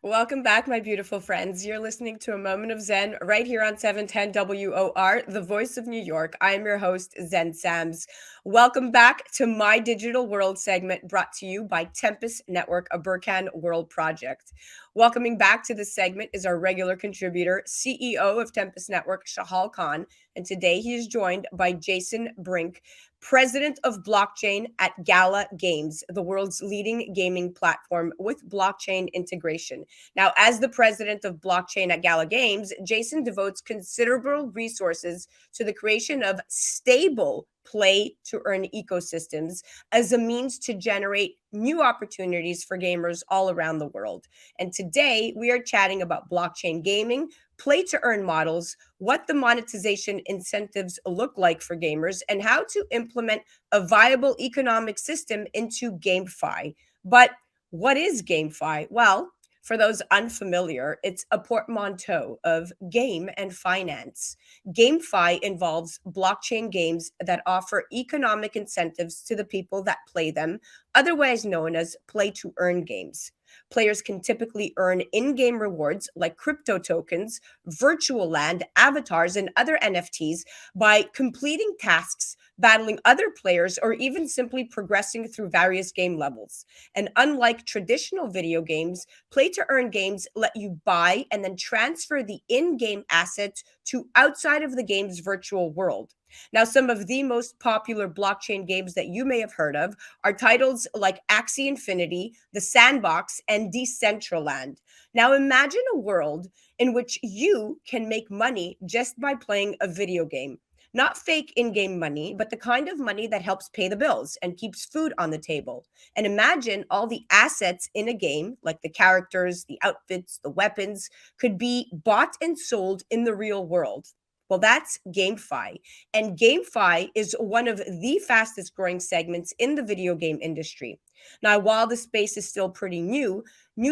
Welcome back, my beautiful friends. You're listening to A Moment of Zen right here on 710 WOR, the voice of New York. I'm your host, Zen Sams. Welcome back to My Digital World segment brought to you by Tempus Network, a Burkan World project. Welcoming back to this segment is our regular contributor, CEO of Tempus Network, Shahal Khan. And today he is joined by Jason Brink, President of Blockchain at Gala Games, the world's leading gaming platform with blockchain integration. Now, as the president of blockchain at Gala Games, Jason devotes considerable resources to the creation of stable play to earn ecosystems as a means to generate new opportunities for gamers all around the world. And today we are chatting about blockchain gaming, play to earn models, what the monetization incentives look like for gamers, and how to implement a viable economic system into GameFi. But what is GameFi? Well, for those unfamiliar, it's a portmanteau of game and finance. GameFi involves blockchain games that offer economic incentives to the people that play them, otherwise known as play to earn games. Players can typically earn in game rewards like crypto tokens, virtual land, avatars, and other NFTs by completing tasks, battling other players, or even simply progressing through various game levels. And unlike traditional video games, play to earn games let you buy and then transfer the in game assets to outside of the game's virtual world. Now, some of the most popular blockchain games that you may have heard of are titles like Axie Infinity, The Sandbox, and Decentraland. Now, imagine a world in which you can make money just by playing a video game. Not fake in game money, but the kind of money that helps pay the bills and keeps food on the table. And imagine all the assets in a game, like the characters, the outfits, the weapons, could be bought and sold in the real world. Well, that's GameFi. And GameFi is one of the fastest growing segments in the video game industry. Now, while the space is still pretty new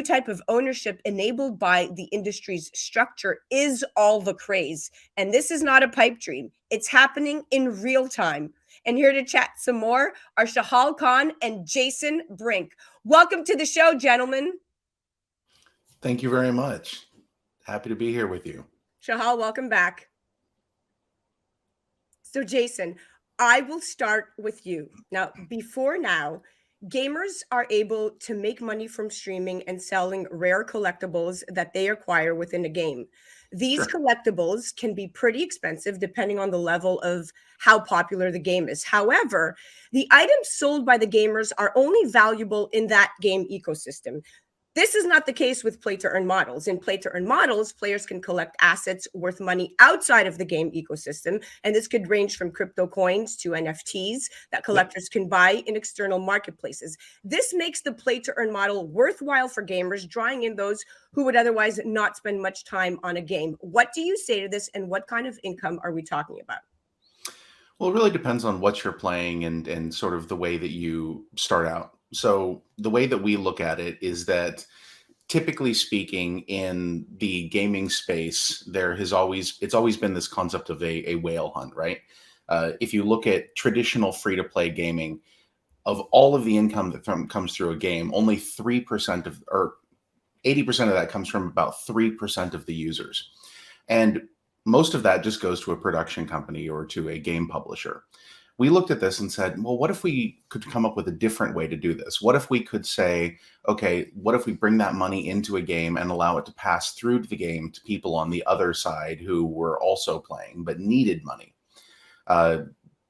type of ownership enabled by the industry's structure is all the craze. And this is not a pipe dream. It's happening in real time. And here to chat some more are Shahal Khan and Jason Brink. Welcome to the show, gentlemen. Thank you very much. Happy to be here with you. Shahal, welcome back. So, Jason, I will start with you. Now, before now, gamers are able to make money from streaming and selling rare collectibles that they acquire within a game. These Sure. collectibles can be pretty expensive depending on the level of how popular the game is. However, the items sold by the gamers are only valuable in that game ecosystem. This is not the case with play to earn models. In play to earn models, players can collect assets worth money outside of the game ecosystem. And this could range from crypto coins to NFTs that Yep. collectors can buy in external marketplaces. This makes the play to earn model worthwhile for gamers, drawing in those who would otherwise not spend much time on a game. What do you say to this, and what kind of income are we talking about? Well, it really depends on what you're playing and sort of the way that you start out. So the way that we look at it is that typically speaking in the gaming space, it's always been this concept of a whale hunt, right? If you look at traditional free to play gaming, of all of the income that comes through a game, only 3% of or 80% of that comes from about 3% of the users. And most of that just goes to a production company or to a game publisher. We looked at this and said, well, what if we could come up with a different way to do this? What if we could say, okay, what if we bring that money into a game and allow it to pass through to the game to people on the other side who were also playing but needed money? Uh,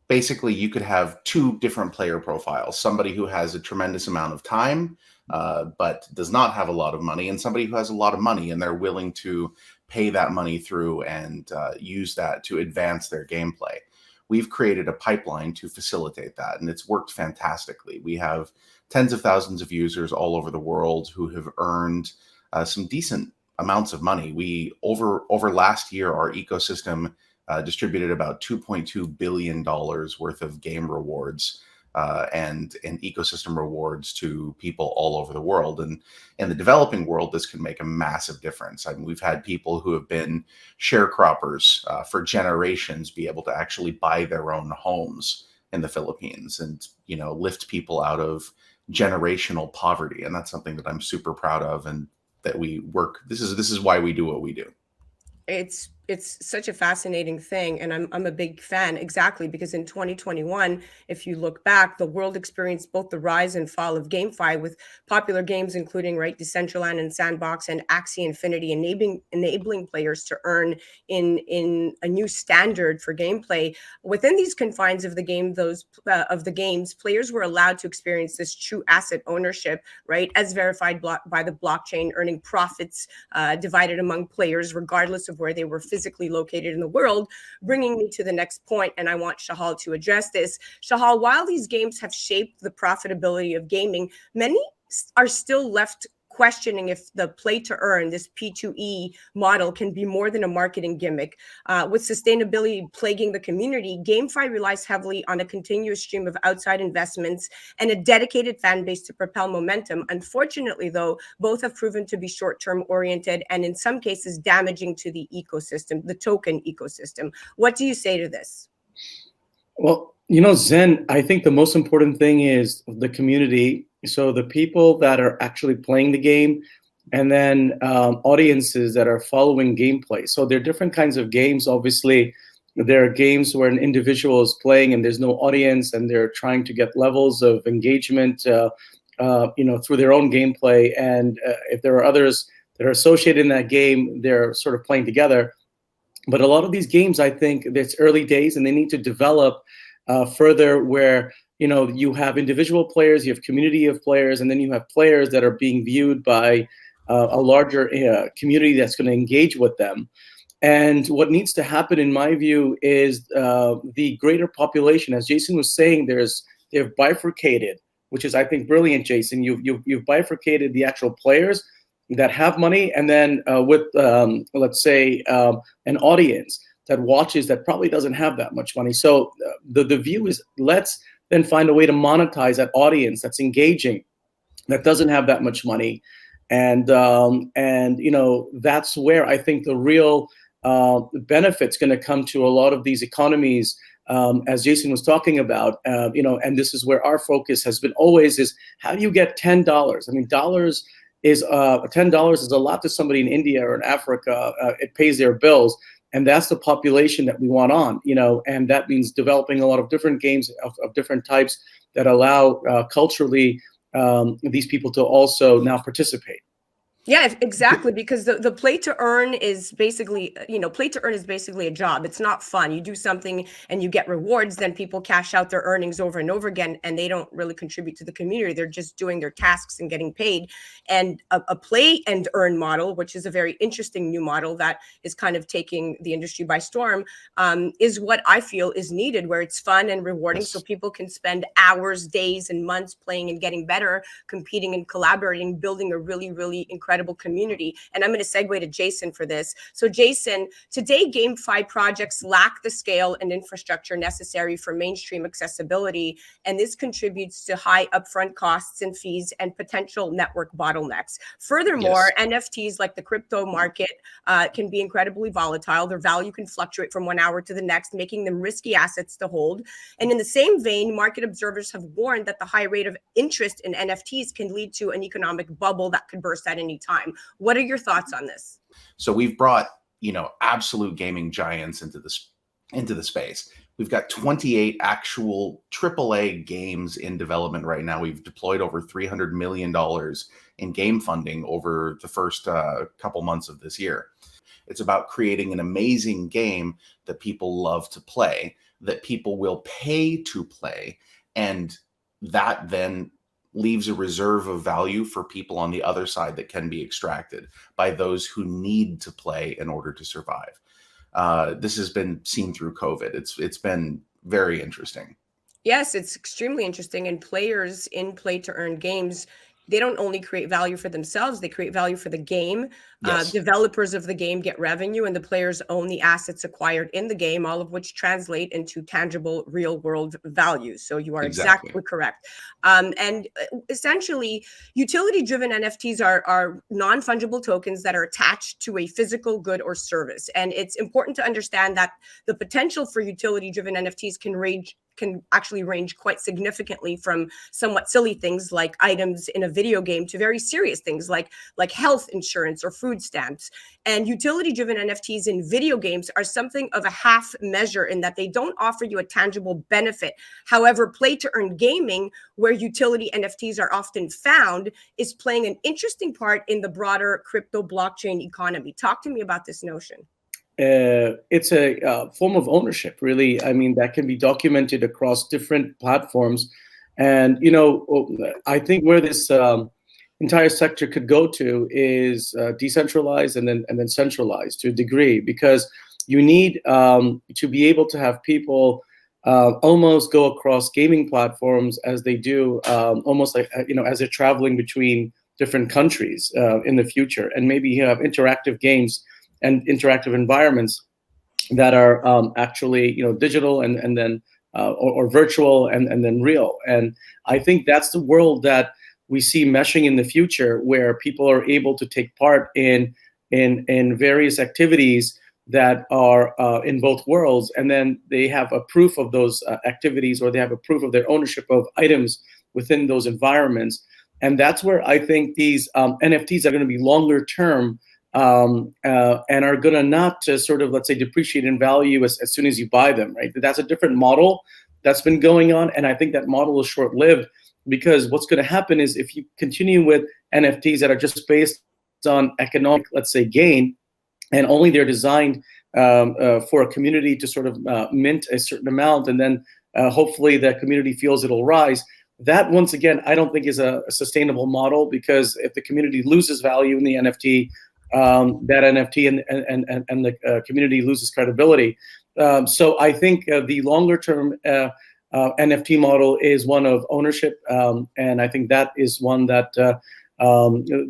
Basically, you could have two different player profiles: somebody who has a tremendous amount of time but does not have a lot of money, and somebody who has a lot of money and they're willing to pay that money through and use that to advance their gameplay. We've created a pipeline to facilitate that, and it's worked fantastically. We have tens of thousands of users all over the world who have earned some decent amounts of money. We over last year, our ecosystem distributed about $2.2 billion worth of game rewards and ecosystem rewards to people all over the world. And in the developing world, this can make a massive difference. I mean, we've had people who have been sharecroppers for generations be able to actually buy their own homes in the Philippines and, lift people out of generational poverty. And that's something that I'm super proud of and that we work. This is why we do what we do. It's such a fascinating thing, and I'm a big fan, exactly, because in 2021, if you look back, the world experienced both the rise and fall of GameFi, with popular games including Decentraland and Sandbox and Axie Infinity enabling players to earn in a new standard for gameplay. Within these confines of the game, of the games, players were allowed to experience this true asset ownership, right, as verified by the blockchain, earning profits divided among players regardless of where they were physically located in the world, bringing me to the next point, and I want Shahal to address this. Shahal, while these games have shaped the profitability of gaming, many are still left questioning if the play to earn, this P2E model, can be more than a marketing gimmick. With sustainability plaguing the community, GameFi relies heavily on a continuous stream of outside investments and a dedicated fan base to propel momentum. Unfortunately, though, both have proven to be short-term oriented and in some cases damaging to the ecosystem, the token ecosystem. What do you say to this? Well, Zen, I think the most important thing is the community. So the people that are actually playing the game, and then audiences that are following gameplay. So there are different kinds of games. Obviously, there are games where an individual is playing and there's no audience, and they're trying to get levels of engagement, through their own gameplay. And if there are others that are associated in that game, they're sort of playing together. But a lot of these games, I think, it's early days, and they need to develop further, where you have individual players, you have community of players, and then you have players that are being viewed by a larger community that's going to engage with them. And what needs to happen, in my view, is the greater population, as Jason was saying, they've bifurcated, which is, I think, brilliant, Jason. You've bifurcated the actual players that have money, and then with let's say an audience that watches that probably doesn't have that much money. So the view is, let's then find a way to monetize that audience that's engaging, that doesn't have that much money, and that's where I think the real benefit's going to come to a lot of these economies. As Jason was talking about, and this is where our focus has been always, is how do you get $10? I mean, $10 is a lot to somebody in India or in Africa. It pays their bills. And that's the population that we want on, and that means developing a lot of different games of different types that allow culturally these people to also now participate. Yeah, exactly. Because the play to earn is basically, play to earn is basically a job. It's not fun. You do something and you get rewards, then people cash out their earnings over and over again, and they don't really contribute to the community. They're just doing their tasks and getting paid. And a play and earn model, which is a very interesting new model that is kind of taking the industry by storm, is what I feel is needed, where it's fun and rewarding, so people can spend hours, days, and months playing and getting better, competing and collaborating, building a really, really incredible community. And I'm going to segue to Jason for this. So Jason, today GameFi projects lack the scale and infrastructure necessary for mainstream accessibility, and this contributes to high upfront costs and fees and potential network bottlenecks. Furthermore, NFTs, like the crypto market, can be incredibly volatile. Their value can fluctuate from 1 hour to the next, making them risky assets to hold. And in the same vein, market observers have warned that the high rate of interest in NFTs can lead to an economic bubble that could burst at any time. What are your thoughts on this? So we've brought, absolute gaming giants into the space. We've got 28 actual AAA games in development right now. We've deployed over $300 million in game funding over the first couple months of this year. It's about creating an amazing game that people love to play, that people will pay to play, and that then leaves a reserve of value for people on the other side that can be extracted by those who need to play in order to survive. This has been seen through COVID. It's been very interesting. Yes, it's extremely interesting. And players in play to earn games, they don't only create value for themselves, they create value for the game. Yes. Developers of the game get revenue, and the players own the assets acquired in the game, all of which translate into tangible real world value. So you are exactly correct. And essentially, utility driven NFTs are non-fungible tokens that are attached to a physical good or service. And it's important to understand that the potential for utility driven NFTs can range can actually range quite significantly from somewhat silly things like items in a video game to very serious things like health insurance or food stamps. And utility-driven NFTs in video games are something of a half measure in that they don't offer you a tangible benefit. However, play-to-earn gaming, where utility NFTs are often found, is playing an interesting part in the broader crypto blockchain economy. Talk to me about this notion. It's a form of ownership, really. I mean, that can be documented across different platforms. And, I think where this entire sector could go to is decentralized and then centralized to a degree, because you need to be able to have people almost go across gaming platforms as they do, almost like, as they're traveling between different countries in the future. And maybe you have interactive games and interactive environments that are actually, digital and then or virtual and then real. And I think that's the world that we see meshing in the future, where people are able to take part in various activities that are in both worlds, and then they have a proof of those activities, or they have a proof of their ownership of items within those environments. And that's where I think these NFTs are going to be longer term, and are going to not sort of, let's say, depreciate in value as soon as you buy them, right? That's a different model that's been going on, and I think that model is short-lived, because what's going to happen is, if you continue with NFTs that are just based on economic, let's say, gain, and only they're designed for a community to sort of mint a certain amount, and then hopefully the community feels it'll rise. That, once again, I don't think is a sustainable model, because if the community loses value in the NFT, that NFT and the community loses credibility. So I think the longer term NFT model is one of ownership, and I think that is one that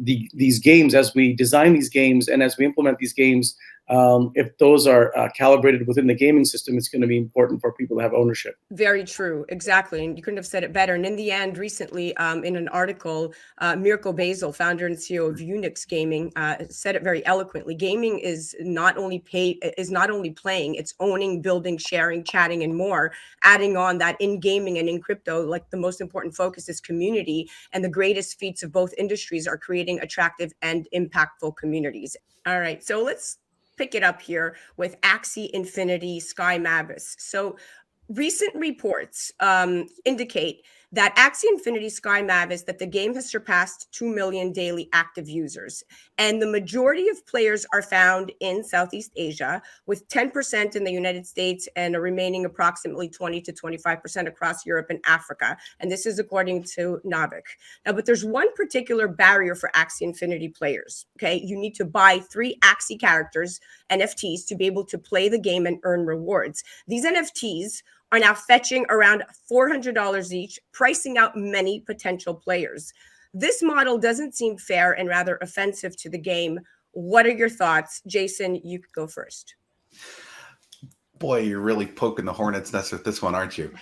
these games, as we design these games and as we implement these games, if those are calibrated within the gaming system, it's going to be important for people to have ownership. Very true. Exactly. And you couldn't have said it better. And in the end, recently, in an article, Mirko Basil, founder and CEO of Unix Gaming, said it very eloquently. Gaming is not only playing, it's owning, building, sharing, chatting, and more. Adding on that in gaming and in crypto, like, the most important focus is community. And the greatest feats of both industries are creating attractive and impactful communities. All right. So let's pick it up here with Axie Infinity Sky Mavis. So recent reports indicate that Axie Infinity Sky Mavis, that the game has surpassed 2 million daily active users. And the majority of players are found in Southeast Asia, with 10% in the United States and a remaining approximately 20 to 25% across Europe and Africa. And this is according to Navik. Now, but there's one particular barrier for Axie Infinity players, okay? You need to buy 3 Axie characters, NFTs, to be able to play the game and earn rewards. These NFTs are now fetching around $400 each, pricing out many potential players. This model doesn't seem fair and rather offensive to the game. What are your thoughts? Jason, you could go first. Boy, you're really poking the hornet's nest with this one, aren't you?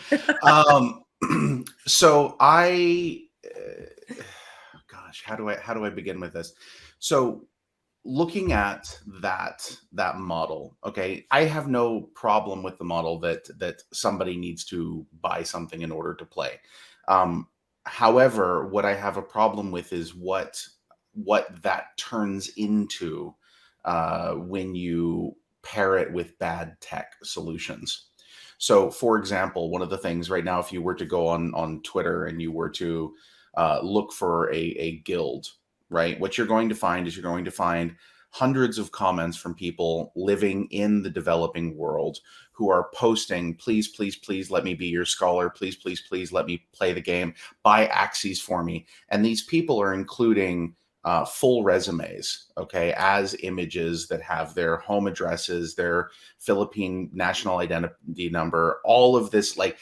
So gosh, how do I begin with this? So looking at that model, okay, I have no problem with the model that somebody needs to buy something in order to play. However, what I have a problem with is what that turns into when you pair it with bad tech solutions. So, for example, one of the things right now, if you were to go on Twitter and you were to look for a guild, right? What you're going to find is hundreds of comments from people living in the developing world who are posting, please, please, please let me be your scholar. Please, please, please let me play the game. Buy Axies for me. And these people are including full resumes, okay, as images that have their home addresses, their Philippine national identity number, all of this, like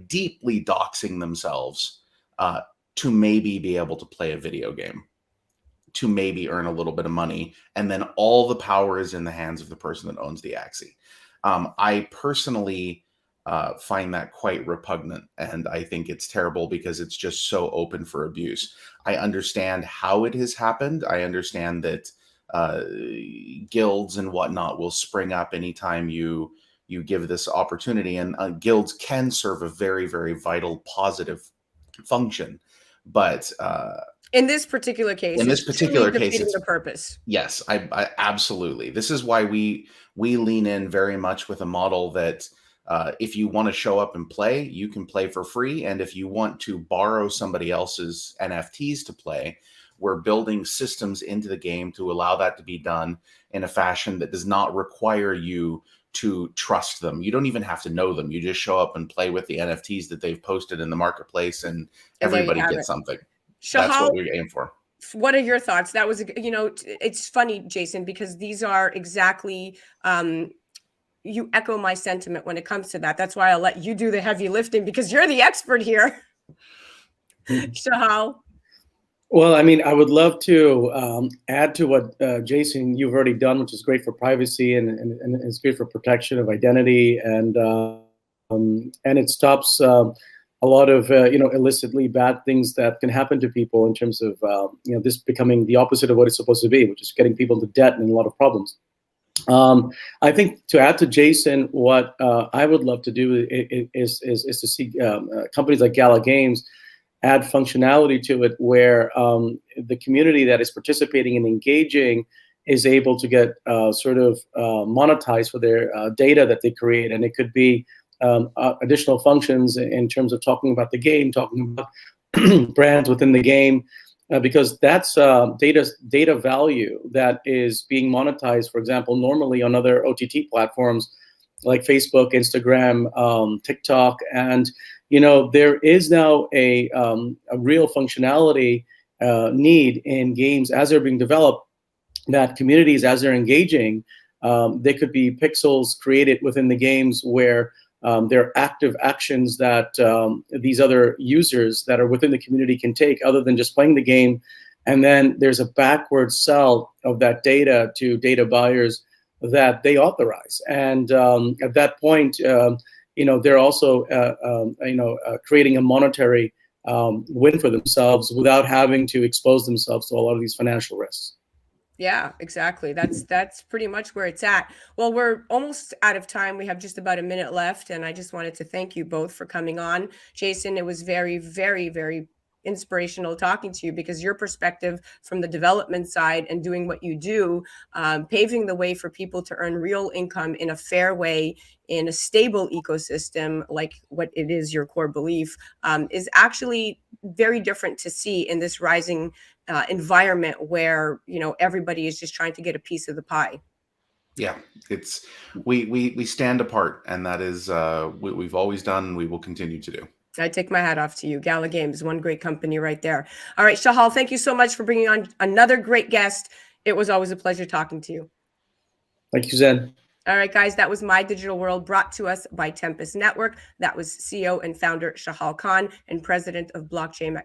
deeply doxing themselves to maybe be able to play a video game, to maybe earn a little bit of money, and then all the power is in the hands of the person that owns the Axie. I personally find that quite repugnant, and I think it's terrible because it's just so open for abuse. I understand how it has happened. I understand that guilds and whatnot will spring up anytime you you give this opportunity, and guilds can serve a very, very vital, positive function. But in this particular case, in this it's truly particular case, defeating it's the purpose. yes, I absolutely. This is why we lean in very much with a model that if you want to show up and play, you can play for free, and if you want to borrow somebody else's NFTs to play, we're building systems into the game to allow that to be done in a fashion that does not require you to trust them. You don't even have to know them. You just show up and play with the NFTs that they've posted in the marketplace, and everybody gets something. That's what we aim for. What are your thoughts? That was, it's funny, Jason, because these are exactly, you echo my sentiment when it comes to that. That's why I'll let you do the heavy lifting, because you're the expert here. Shahal. Well, I mean, I would love to add to what, Jason, you've already done, which is great for privacy and it's great for protection of identity, and it stops a lot of illicitly bad things that can happen to people in terms of this becoming the opposite of what it's supposed to be, which is getting people into debt and a lot of problems. I think to add to Jason, what I would love to do is to see companies like Gala Games add functionality to it where the community that is participating and engaging is able to get monetized for their data that they create. And it could be additional functions in terms of talking about the game, talking about brands within the game, because that's data value that is being monetized, for example, normally on other OTT platforms like Facebook, Instagram, TikTok. And there is now a real functionality need in games as they're being developed, that communities, as they're engaging, they could be pixels created within the games where there are active actions that these other users that are within the community can take other than just playing the game. And then there's a backward sell of that data to data buyers that they authorize. And at that point, they're also creating a monetary win for themselves without having to expose themselves to a lot of these financial risks. Yeah, exactly. That's pretty much where it's at. Well, we're almost out of time. We have just about a minute left, and I just wanted to thank you both for coming on. Jason, it was very, very, very inspirational talking to you, because your perspective from the development side and doing what you do, paving the way for people to earn real income in a fair way, in a stable ecosystem, like what it is your core belief, is actually very different to see in this rising environment where everybody is just trying to get a piece of the pie. Yeah, it's we stand apart, and that is what we've always done, and we will continue to do. I take my hat off to you. Gala Games, one great company right there. All right, Shahal, thank you so much for bringing on another great guest. It was always a pleasure talking to you. Thank you, Zen. All right, guys, that was My Digital World, brought to us by Tempus Network. That was CEO and founder Shahal Khan and president of blockchain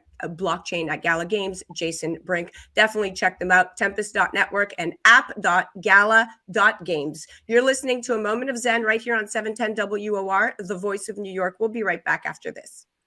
at Gala Games, Jason Brink. Definitely check them out, tempus.network and app.gala.games. You're listening to A Moment of Zen right here on 710 WOR, the voice of New York. We'll be right back after this.